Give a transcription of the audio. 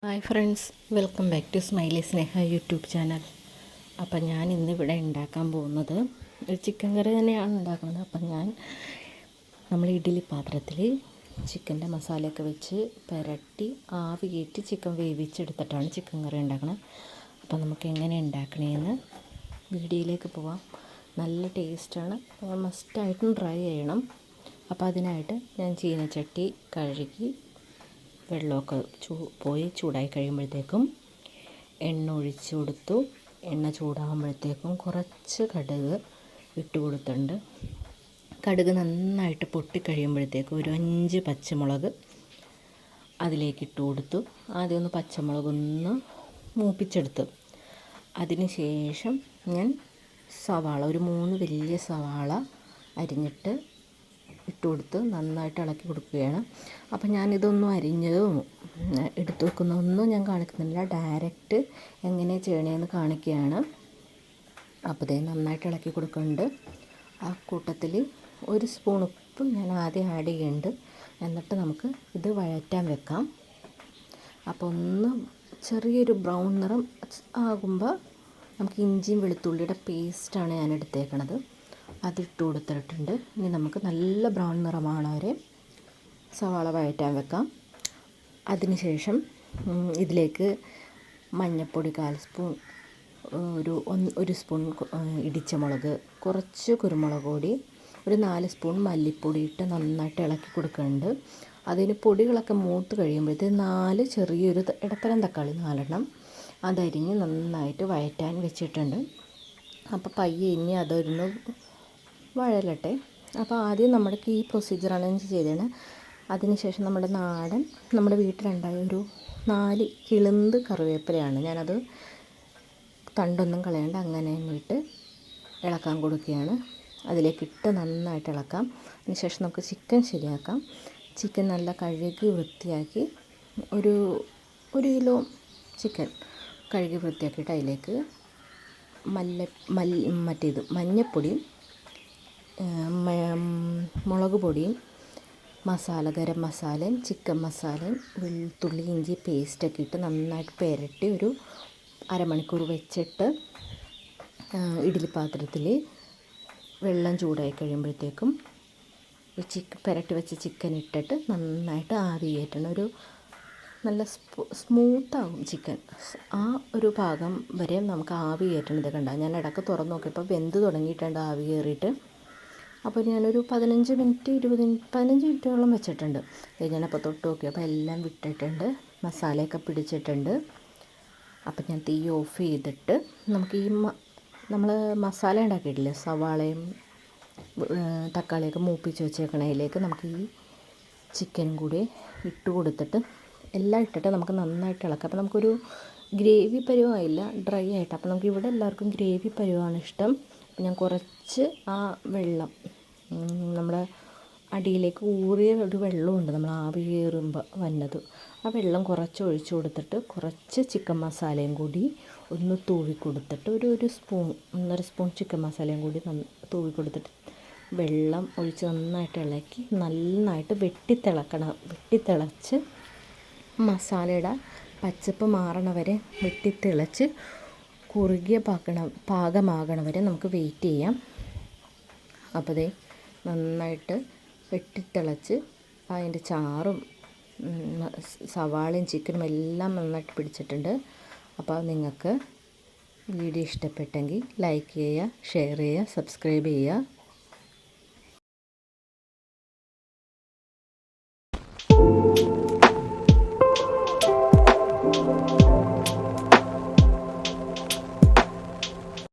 Hi friends, welcome back to smiley Sneha YouTube channel. അപ്പം ഞാൻ ഇന്നിവിടെ ഉണ്ടാക്കാൻ പോകുന്നത് ഒരു ചിക്കൻ കറി തന്നെയാണ് ഉണ്ടാക്കുന്നത്. അപ്പം നമ്മൾ ഇഡ്ഡലി പാത്രത്തിൽ ചിക്കൻ്റെ മസാലയൊക്കെ വെച്ച് പുരട്ടി ആവി കയറ്റി ചിക്കൻ വേവിച്ചെടുത്തിട്ടാണ് ചിക്കൻ കറി ഉണ്ടാക്കുന്നത്. അപ്പം നമുക്ക് എങ്ങനെ ഉണ്ടാക്കണേന്ന് വീഡിയോയിലേക്ക് പോവാം. നല്ല ടേസ്റ്റാണ്, മസ്റ്റായിട്ടും ട്രൈ ചെയ്യണം. അപ്പോൾ അതിനായിട്ട് ഞാൻ ചീനച്ചട്ടി കഴുകി വെള്ളമൊക്കെ പോയി ചൂടായി കഴിയുമ്പോഴത്തേക്കും എണ്ണ ഒഴിച്ച് കൊടുത്തു. എണ്ണ ചൂടാകുമ്പോഴത്തേക്കും കുറച്ച് കടുക് ഇട്ട് കൊടുത്തിട്ടുണ്ട്. കടുക് നന്നായിട്ട് പൊട്ടിക്കഴിയുമ്പോഴത്തേക്കും ഒരു 5 പച്ചമുളക് അതിലേക്ക് ഇട്ട് കൊടുത്തു. ആദ്യം ഒന്ന് പച്ചമുളകൊന്ന് മൂപ്പിച്ചെടുത്തു. അതിന് ശേഷം ഞാൻ സവാള ഒരു 3 വലിയ സവാള അരിഞ്ഞിട്ട് ഇട്ട് കൊടുത്ത് നന്നായിട്ട് ഇളക്കി കൊടുക്കുകയാണ്. അപ്പം ഞാനിതൊന്നും അരിഞ്ഞതും എടുത്തു വെക്കുന്നതൊന്നും ഞാൻ കാണിക്കുന്നില്ല, ഡയറക്റ്റ് എങ്ങനെ ചെയ്യണമെന്ന് കാണിക്കുകയാണ്. അപ്പോൾ ഇത് നന്നായിട്ട് ഇളക്കി കൊടുക്കുന്നുണ്ട്. ആ കൂട്ടത്തിൽ 1 സ്പൂൺ ഉപ്പ് ഞാൻ ആദ്യം ആഡ് ചെയ്യുന്നുണ്ട്. എന്നിട്ട് നമുക്ക് ഇത് വഴറ്റാൻ വെക്കാം. അപ്പോൾ ഒന്ന് ചെറിയൊരു ബ്രൗൺ നിറം ആകുമ്പോൾ നമുക്ക് ഇഞ്ചിയും വെളുത്തുള്ളിയുടെ പേസ്റ്റാണ് ഞാൻ എടുത്തേക്കണത്, അതിട്ട് കൊടുത്തിട്ടുണ്ട്. ഇനി നമുക്ക് നല്ല ബ്രൗൺ നിറമാണ് വരെ സവാള വഴറ്റാൻ വെക്കാം. അതിനുശേഷം ഇതിലേക്ക് മഞ്ഞൾപ്പൊടി 1/4 സ്പൂൺ, ഒരു സ്പൂൺ ഇടിച്ച മുളക്, കുറച്ച് കുരുമുളക് പൊടി, ഒരു 4 സ്പൂൺ മല്ലിപ്പൊടി ഇട്ട് നന്നായിട്ട് ഇളക്കി കൊടുക്കുന്നുണ്ട്. അതിന് പൊടികളൊക്കെ മൂത്ത് കഴിയുമ്പോഴത്തേക്ക് 4 ചെറിയൊരു ഇടത്തരം തക്കാളി 4 അതരിഞ്ഞ് നന്നായിട്ട് വഴറ്റാൻ വെച്ചിട്ടുണ്ട്. അപ്പോൾ പയ്യെ ഇനി അതൊന്ന് വഴലട്ടെ. അപ്പോൾ ആദ്യം നമ്മൾക്ക് ഈ പ്രൊസീജിയറാണ് ഞാൻ ചെയ്തത്. അതിനുശേഷം നമ്മുടെ വീട്ടിലുണ്ടായ ഒരു 4 കിളുന്ത് കറിവേപ്പിലയാണ്, ഞാനത് തണ്ടൊന്നും കളയാണ്ട് അങ്ങനെ ഇട്ട് ഇളക്കാൻ കൊടുക്കുകയാണ്. അതിലേക്കിട്ട് നന്നായിട്ട് ഇളക്കാം. അതിനുശേഷം നമുക്ക് ചിക്കൻ ശരിയാക്കാം. ചിക്കൻ നല്ല കഴുകി വൃത്തിയാക്കി ഒരു കിലോ ചിക്കൻ കഴുകി വൃത്തിയാക്കിയിട്ട് അതിലേക്ക് മഞ്ഞപ്പൊടിയും മുളക് പൊടിയും ഗരം മസാലയും ചിക്കൻ മസാലയും വെളുത്തുള്ളി ഇഞ്ചി പേസ്റ്റൊക്കെ ഇട്ട് നന്നായിട്ട് പുരട്ടി ഒരു അരമണിക്കൂർ വെച്ചിട്ട് ഇഡ്ഡലി പാത്രത്തിൽ വെള്ളം ചൂടായി കഴിയുമ്പോഴത്തേക്കും പുരട്ടി വെച്ച ചിക്കൻ ഇട്ടിട്ട് നന്നായിട്ട് ആവി കയറ്റണം. ഒരു നല്ല സ്മൂത്താകും ചിക്കൻ. ആ ഒരു ഭാഗം വരെ നമുക്ക് ആവി കയറ്റണത് കണ്ട. ഞാൻ ഇടയ്ക്ക് തുറന്ന് നോക്കിയപ്പോൾ വെന്ത് തുടങ്ങിയിട്ടുണ്ട് ആവി കയറിയിട്ട്. അപ്പോൾ ഞാനൊരു 15 മിനിറ്റോളം വെച്ചിട്ടുണ്ട്. ഞാനപ്പോൾ തൊട്ട് നോക്കിയപ്പോൾ എല്ലാം വിട്ടിട്ടുണ്ട്, മസാലയൊക്കെ പിടിച്ചിട്ടുണ്ട്. അപ്പം ഞാൻ തീ ഓഫ് ചെയ്തിട്ട് നമുക്ക് നമ്മൾ മസാല ഉണ്ടാക്കിയിട്ടില്ലേ, സവാളയും തക്കാളിയൊക്കെ മൂപ്പിച്ച് വെച്ചേക്കണതിലേക്ക് നമുക്ക് ഈ ചിക്കൻ കൂടി ഇട്ട് കൊടുത്തിട്ട് എല്ലാം ഇട്ടിട്ട് നമുക്ക് നന്നായിട്ട് ഇളക്കാം. അപ്പോൾ നമുക്കൊരു ഗ്രേവി പരുവമായില്ല, ഡ്രൈ ആയിട്ട്. അപ്പോൾ നമുക്ക് ഇവിടെ എല്ലാവർക്കും ഗ്രേവി പരുവമാണ് ഇഷ്ടം. അപ്പോൾ ഞാൻ കുറച്ച് ആ വെള്ളം നമ്മുടെ അടിയിലേക്ക് ഊറിയ ഒരു വെള്ളമുണ്ട് നമ്മൾ ആവി കയറുമ്പോൾ വന്നത്, ആ വെള്ളം കുറച്ച് ഒഴിച്ച് കൊടുത്തിട്ട് കുറച്ച് ചിക്കൻ മസാലയും കൂടി ഒന്ന് തൂവി കൊടുത്തിട്ട് ഒരു സ്പൂൺ 1.5 സ്പൂൺ ചിക്കൻ മസാലയും കൂടി തൂവി കൊടുത്തിട്ട് വെള്ളം ഒഴിച്ച് നന്നായിട്ട് ഇളക്കി നന്നായിട്ട് വെട്ടിത്തിളച്ച് മസാലയുടെ പച്ചപ്പ് മാറണ വരെ വെട്ടിത്തിളച്ച് കുറുകിയ പാകമാകണ വരെ നമുക്ക് വെയിറ്റ് ചെയ്യാം. അപ്പോൾ ദേ നന്നായിട്ട് വെട്ടിത്തിളച്ച് അതിൻ്റെ ചാറും സവാളയും ചിക്കനും എല്ലാം നന്നായിട്ട് പിടിച്ചിട്ടുണ്ട്. അപ്പോൾ നിങ്ങൾക്ക് വീഡിയോ ഇഷ്ടപ്പെട്ടെങ്കിൽ ലൈക്ക് ചെയ്യുക, ഷെയർ ചെയ്യുക, സബ്സ്ക്രൈബ് ചെയ്യുക.